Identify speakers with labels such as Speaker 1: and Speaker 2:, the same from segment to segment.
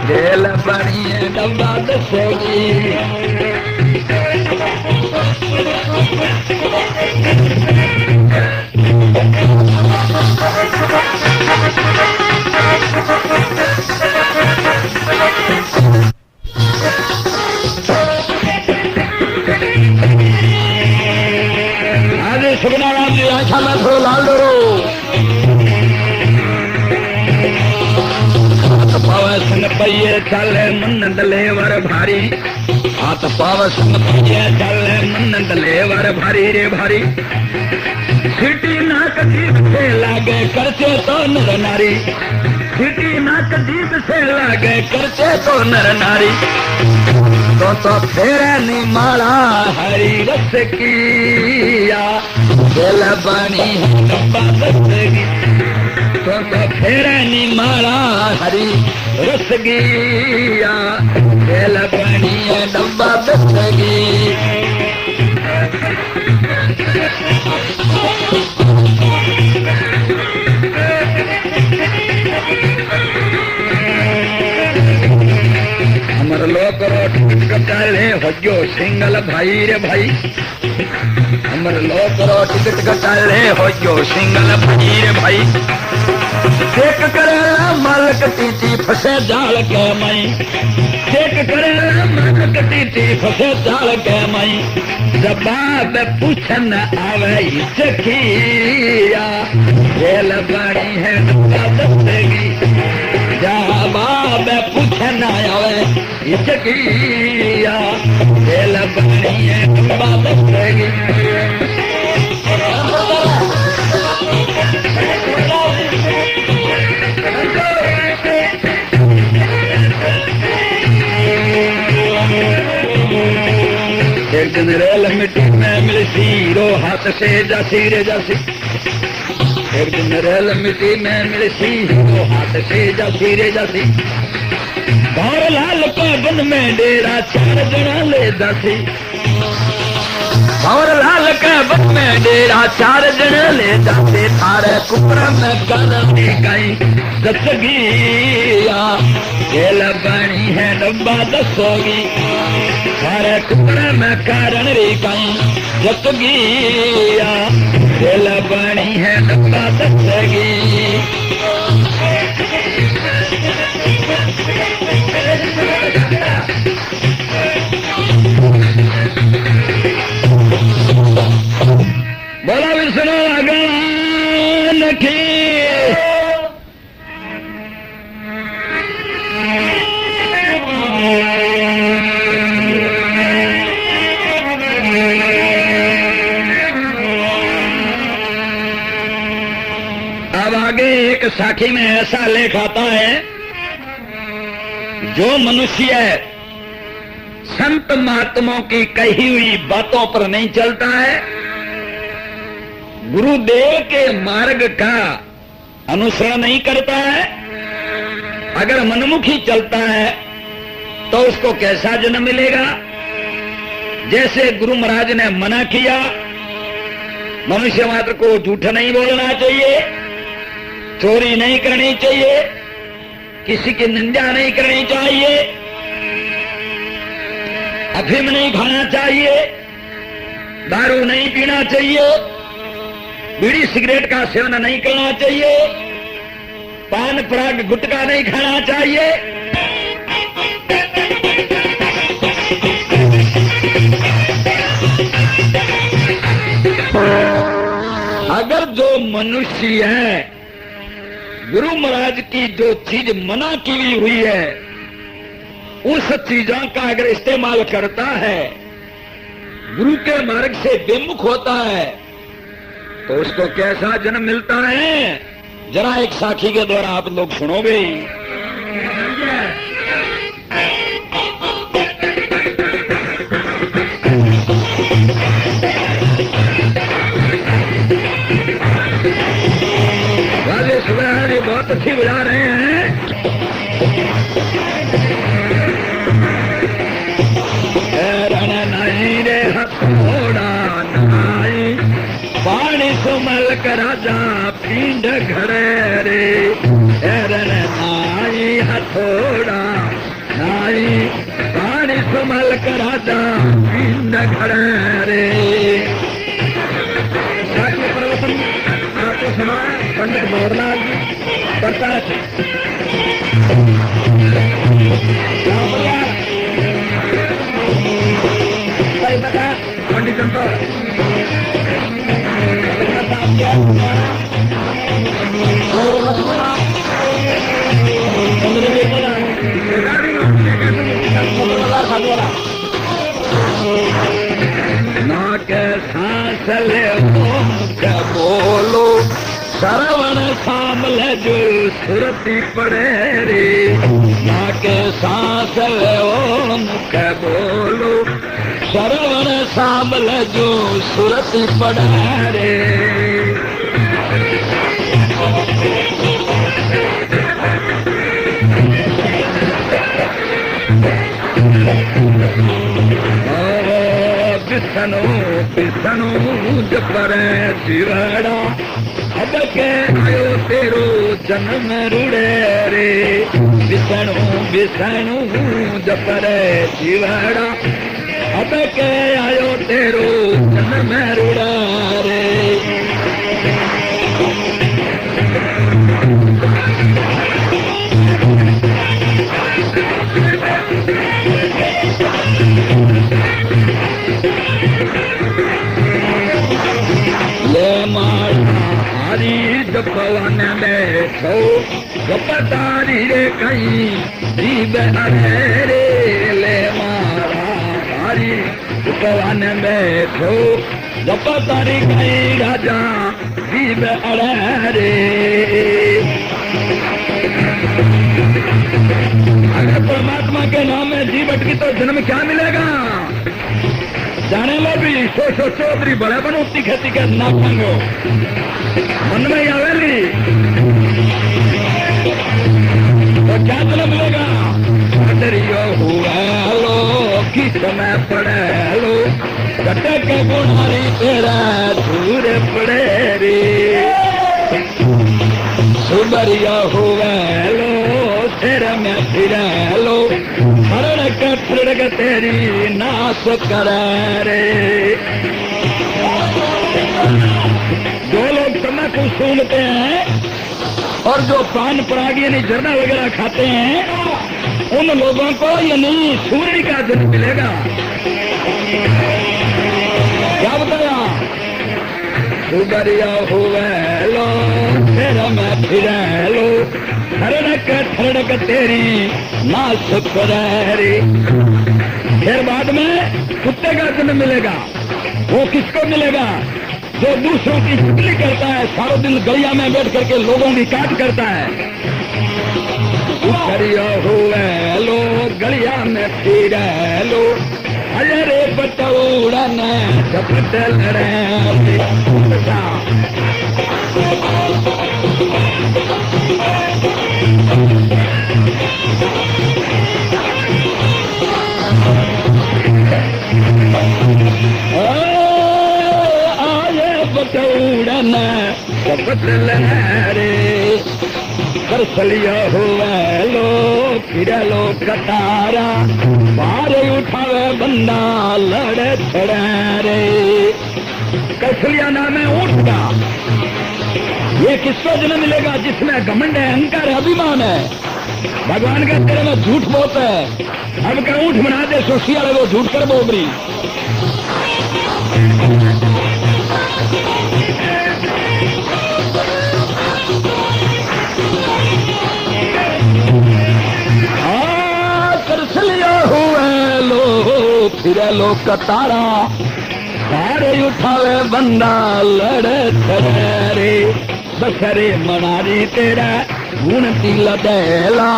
Speaker 1: Jail बनी है डब्बा दसेगी। अरे सुगना राम जी आशा में थोड़ा लाल डरो पावसन पहिए चले मन डलेवर भारी। हाथ पावसन पहिए चले मन डलेवर भारी रे भारी। सीटी नाक जीभ से लागे करते तो नर नारी। सीटी नाक जीभ से लागे करते तो नर नारी। तो फेरे निमाला हरी रस किया दिल बनी है डब्बा दसेगी। तो फेरे निमाला हरी रस गिया दिल बनी है डब्बा दसेगी। हमर लोग रोटी कटाले हो सिंगल भाई रे भाई। हमर लोग टिकट कटाले हो सिंगल भाई रे भाई। चेक करेला मालक टीटी फसे जाल के मई। चेक करेला मालक टीटी फसे जाल के मई। जवाब पूछन आवे चखिया जेल बनी है डब्बा दसेगी। जवाब पूछन आवे चखिया जेल बनी है डब्बा दसेगी। एक दिन रेल मिट्टी में मिलती रो हाथ से जासी रे जासी। एक दिन रेल मिट्टी में मिलती रो हाथ से जासी रे जासी। भौर लाल के बन में डेरा चार जना ले दासी। भौर लाल के बन में डेरा चार जना ले जाते। थारे कुपरा में करनी गई दसगिया जेल बनी है डब्बा दसेगी। थारे कुपरा में कारण रे गई दसगिया जेल बनी है डब्बा दसेगी। बोला विष्णु भगवान की। अब आगे एक साखी में ऐसा लेख आता है, जो मनुष्य संत महात्माओं की कही हुई बातों पर नहीं चलता है, गुरुदेव के मार्ग का अनुसरण नहीं करता है, अगर मनमुखी चलता है तो उसको कैसा जन्म मिलेगा। जैसे गुरु महाराज ने मना किया, मनुष्य मात्र को झूठ नहीं बोलना चाहिए, चोरी नहीं करनी चाहिए, किसी की निंदा नहीं करनी चाहिए, अफीम नहीं खाना चाहिए, दारू नहीं पीना चाहिए, बीड़ी सिगरेट का सेवन नहीं करना चाहिए, पान पराग गुटखा नहीं खाना चाहिए। अगर जो मनुष्य है गुरु महाराज की जो चीज मना की हुई है उस चीजों का अगर इस्तेमाल करता है, गुरु के मार्ग से विमुख होता है, तो उसको कैसा जन्म मिलता है, जरा एक साखी के द्वारा आप लोग सुनोगे। राजे सुबह बहुत अच्छी बजा रहे हैं। नहीं रे हथोड़ा नाई पानी सुमल कर राजा पींड घरे रे नाई हथोड़ा नाई पानी संभल कर राजा पिंड खड़े रे। प्रवचन आपको सुना पंडित मोहनलाल जी करता है। बता पंडित ना के सांस ले मुझे बोलो श्रवण सामल जो सुरती पड़े रे। ना के सांस ले मुझे बोलो श्रवण सामल जो सुरती पड़े रे। बिसनो बिसनो जपरे शिवड़ा अब के आयो तेरो जन्म रुड़े रे। बिसनो बिसनो जपरे शिवड़ा अब के आयो तेरो जन्म रुड़ा रे। हरी जपवन बैठो जपतारी रे कहीं जीव अरे ले मारा। हरी जपवन बैठो जपतारी कहीं राजा जीव अरे। अगर परमात्मा के नाम में जीव अटकी तो जन्म क्या मिलेगा? जाने लो भी सोचो चौधरी बड़े बनो तीखे तीखे ना मांगो मन में आवेली तो क्या जन्म मिलेगा? डरियो हुआ लो कि समय पड़े लो कटक गुणारी तेरा दूर पड़े रे। सुबरिया हुआ लो तेरा में फिर लो फड़क तेरी नाश करे रे। जो लोग तम्बाकू सूंघते हैं और जो पान परागी यानी जर्दा वगैरह खाते हैं उन लोगों को यानी सूर्य का जन्म मिलेगा। क्या बताया? सुबरिया हुए लो तेरा मैं फिर लो थरड़क तेरी नाश करे रे। फिर बाद में कुत्ते का जन्म मिलेगा। वो किसको मिलेगा? जो दूसरों की चुगली करता है, सारा दिन गलिया में बैठ करके लोगों की काट करता है। उखरिया हुए लो गलिया में फिर लो अरे बटौड़न झपट लड़े। आये बटौड़न झपट लड़े करसलिया हुआ लो फिर लो कतारा बारे उठावे बंदा लड़े छड़े रे। कसलिया नाम है ऊँट का। ये किसको जन्म मिलेगा? जिसमें घमंड है, अहंकार है, अभिमान है। भगवान का तेरे में झूठ बहुत है। अब का ऊँट बना दे सोशिया लगो झूठ कर बोबरी। फिर लो कतारा सारे उठावे बंदा लड़े रे। बसरे मनारी तेरा गुण तिल देला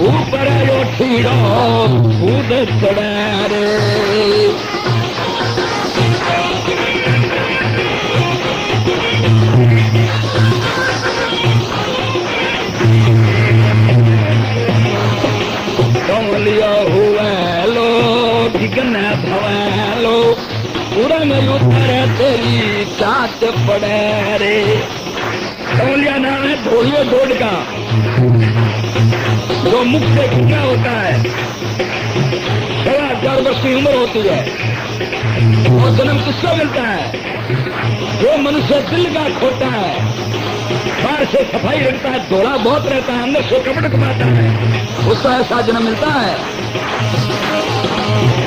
Speaker 1: ऊपर यो ठीड़ो कूद चढ़े रे। कमलिया हुए लो ठिकन भवेलो उड़न उतर तेरी चाट पड़े रे। कमलिया नाम है ढोलियो डोड का, जो मुख से क्या होता है वर्ष की उम्र होती है। और जन्म किसको मिलता है? जो मनुष्य दिल का खोटा है, बाहर से सफाई रखता है, धोला बहुत रहता है, अंदर से कपट कमाता है, उसको ऐसा जन्म मिलता है।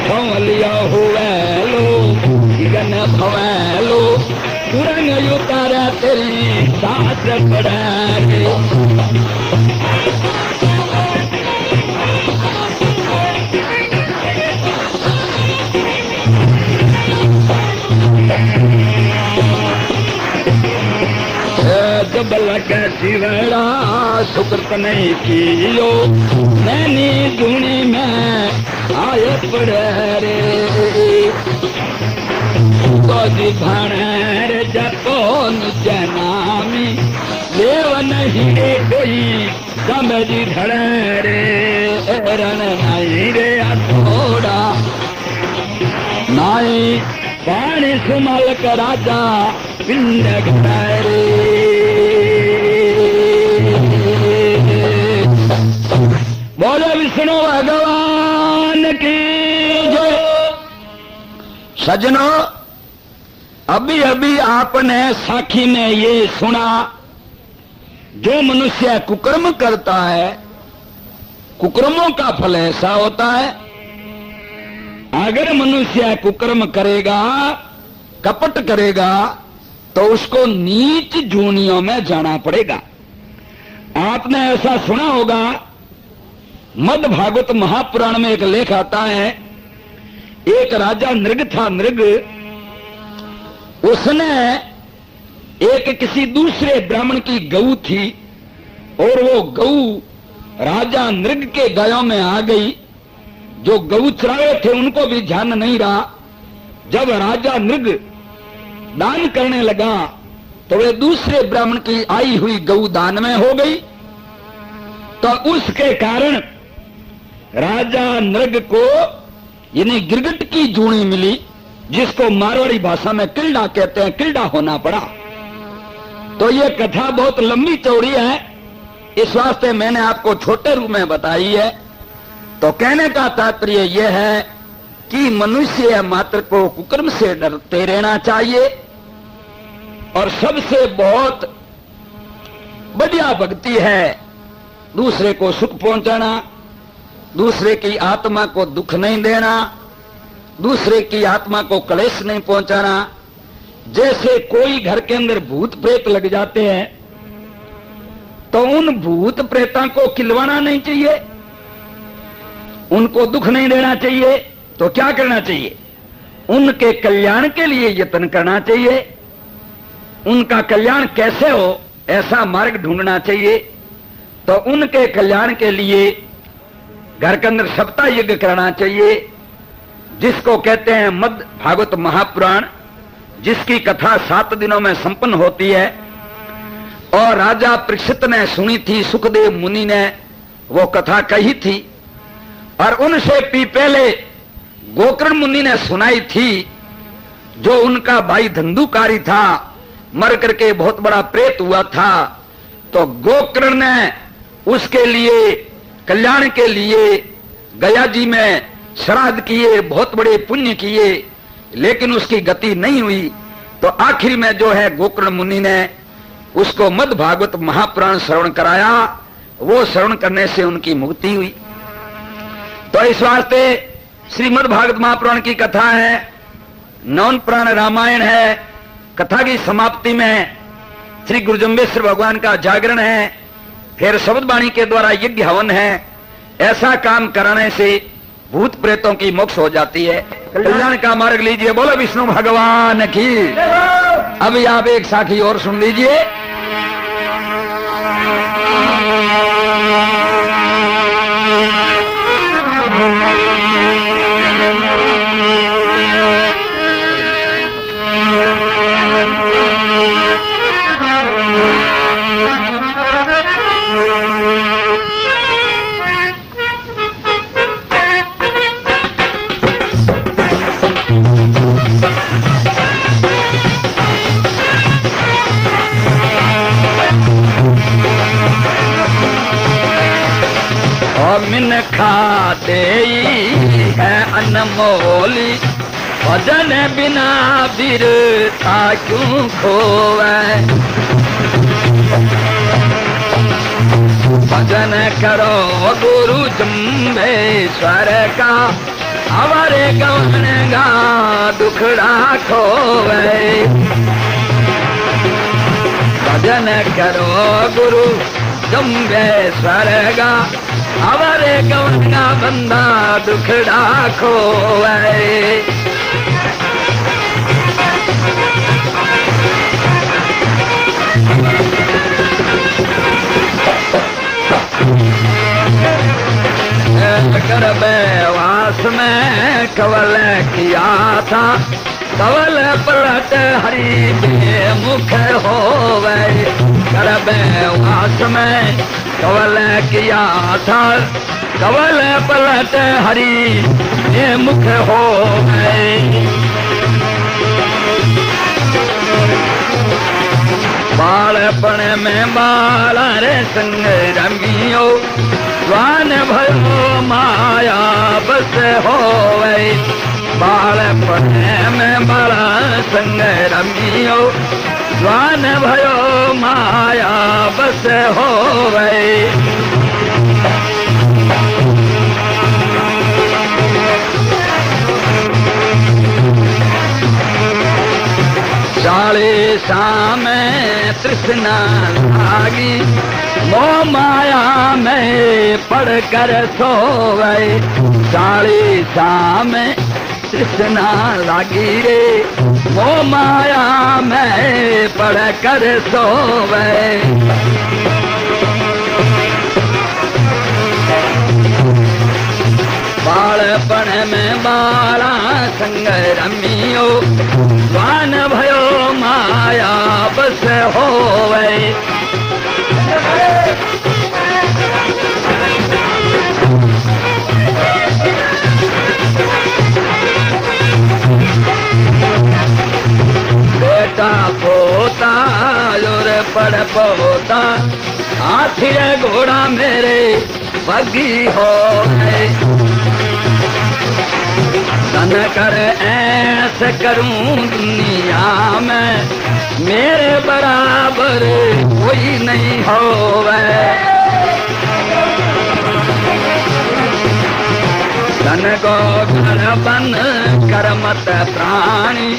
Speaker 1: भवलिया हुवैलो गन भवैलो तुरंग उतारा तेरी साथ पड़े। जब लगे जीवड़ा सुकृत नहीं कियो नैनी दुनी में आय पड़े रे भाणे जपो जनामी देव नहीं रे कोई समझी धड़े रे रण नहीं रे थोड़ा नाई पानी सुमल का राजा पिंड रे। बोले विष्णु भगवान की जय। सजनों, अभी अभी आपने साखी में ये सुना, जो मनुष्य कुकर्म करता है कुकर्मों का फल ऐसा होता है। अगर मनुष्य कुकर्म करेगा, कपट करेगा, तो उसको नीच जूनियों में जाना पड़ेगा। आपने ऐसा सुना होगा, मद भागवत महापुराण में एक लेख आता है, एक राजा नृग था। नृग उसने एक किसी दूसरे ब्राह्मण की गऊ थी, और वो गऊ राजा नृग के गायों में आ गई। जो गऊ चराए थे उनको भी ध्यान नहीं रहा। जब राजा नृग दान करने लगा तो वे दूसरे ब्राह्मण की आई हुई गऊ दान में हो गई। तो उसके कारण राजा नृग को यानी गिरगिट की जूनी मिली, जिसको मारवाड़ी भाषा में किल्डा कहते हैं, किल्डा होना पड़ा। तो ये कथा बहुत लंबी चौड़ी है, इस वास्ते मैंने आपको छोटे रूप में बताई है। तो कहने का तात्पर्य यह है कि मनुष्य मात्र को कुकर्म से डरते रहना चाहिए, और सबसे बहुत बढ़िया भक्ति है दूसरे को सुख पहुंचाना, दूसरे की आत्मा को दुख नहीं देना, दूसरे की आत्मा को क्लेश नहीं पहुंचाना। जैसे कोई घर के अंदर भूत प्रेत लग जाते हैं तो उन भूत प्रेतों को खिलवाना नहीं चाहिए, उनको दुख नहीं देना चाहिए। तो क्या करना चाहिए? उनके कल्याण के लिए यत्न करना चाहिए। उनका कल्याण कैसे हो ऐसा मार्ग ढूंढना चाहिए। तो उनके कल्याण के लिए घर के अंदर सप्ताह यज्ञ करना चाहिए, जिसको कहते हैं मद भागवत महापुराण, जिसकी कथा 7 दिनों में संपन्न होती है। और राजा परीक्षित ने सुनी थी, सुखदेव मुनि ने वो कथा कही थी, और उनसे भी पहले गोकर्ण मुनि ने सुनाई थी, जो उनका भाई धंधुकारी था, मर करके बहुत बड़ा प्रेत हुआ था। तो गोकर्ण ने उसके लिए कल्याण के लिए गया जी में श्राद्ध किए, बहुत बड़े पुण्य किए, लेकिन उसकी गति नहीं हुई। तो आखिर में जो है गोकर्ण मुनि ने उसको मद भागवत महापुराण श्रवण कराया। वो श्रवण करने से उनकी मुक्ति हुई। तो इस वास्ते श्रीमद् भागवत महापुराण की कथा है, 9 पुराण रामायण है। कथा की समाप्ति में श्री गुरुजम्बेश्वर भगवान का जागरण है, फिर शब्द वाणी के द्वारा यज्ञ हवन है। ऐसा काम कराने से भूत प्रेतों की मोक्ष हो जाती है। कल्याण का मार्ग लीजिए। बोलो विष्णु भगवान की। अभी आप एक साखी और सुन लीजिए। देई है अनमोली, भजन बिना वीरता क्यों खोवे। भजन करो गुरु जम्बेश्वर का, हमारे गवन गा दुखड़ा खोवे। भजन करो गुरु जम्बेश्वर का, हमारे गवन गा बंदा दुखड़ा खोवे। गर्भवास में कवल किया था, कवल पलट हरि बेमुख होवे। गर्भवास में कवल किया था, कवल पलट हरि बेमुख होवे। बालपन में बाला रे संग रमियो, स्वान भयो माया बस होवे। बालपन में बाला संग रमियो, स्वान भयो माया बस होवे। चालीसा में तृष्णा लागी, मोह माया में पढ़कर सोवे। चालीसा में तृष्णा लागी रे, मोह माया में पढ़कर सोवे। बालपन में बाला संग रमियो, स्वान भयो माया बस होवे। बेटा पोता जोर पड़ पोता, हाथी घोड़ा मेरे बगी हो गए। तन कर ऐसे करूं दुनिया में, मेरे बराबर कोई नहीं होवे। तन को घर बन कर मत प्राणी,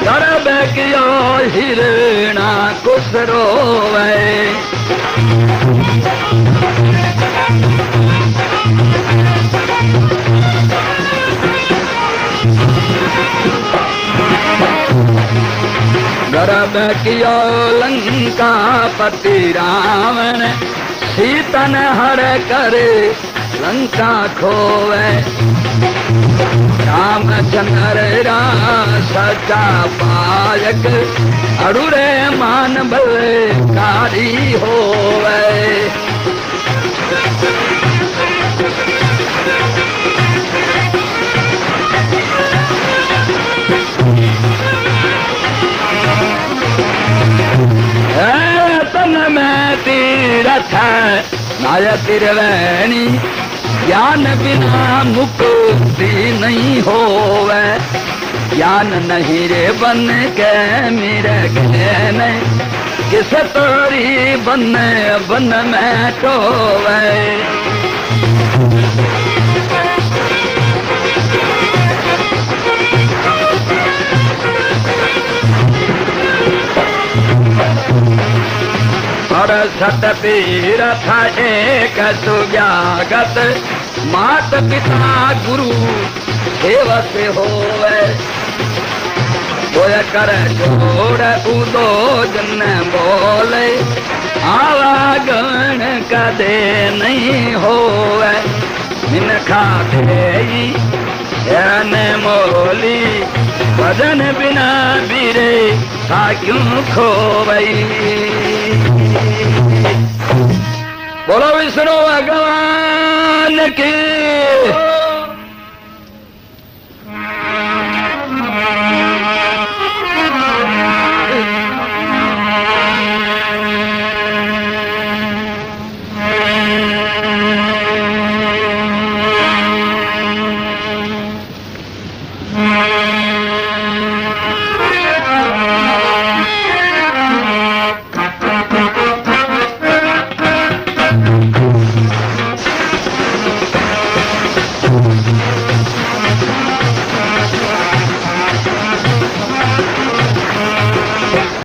Speaker 1: गर्भ कियो हिरणा कुछ रोवे। गर्भ कियो लंका पति रावण, सीतन हर कर लंका खोवे। रामचंद्र रा सच्चा पायक, अड़ुरे मान बलकारी होवे। तन में तीरथ नाय तिरवैनी, ज्ञान बिना मुक्ति नहीं होवे। ज्ञान नहीं रे बन के मेरे कहने, किस तोरी बन बन में टोवे। सत तीरथ एक सुव्यागत, मात पिता गुरु सेवक होवे। बोय कर जोड़ उदो जन बोले, आवागण कदे नहीं होवे। मिनखा देई जन मोली, भजन बिना बीरे ता क्यों खोवई। बोलो विष्णु भगवान की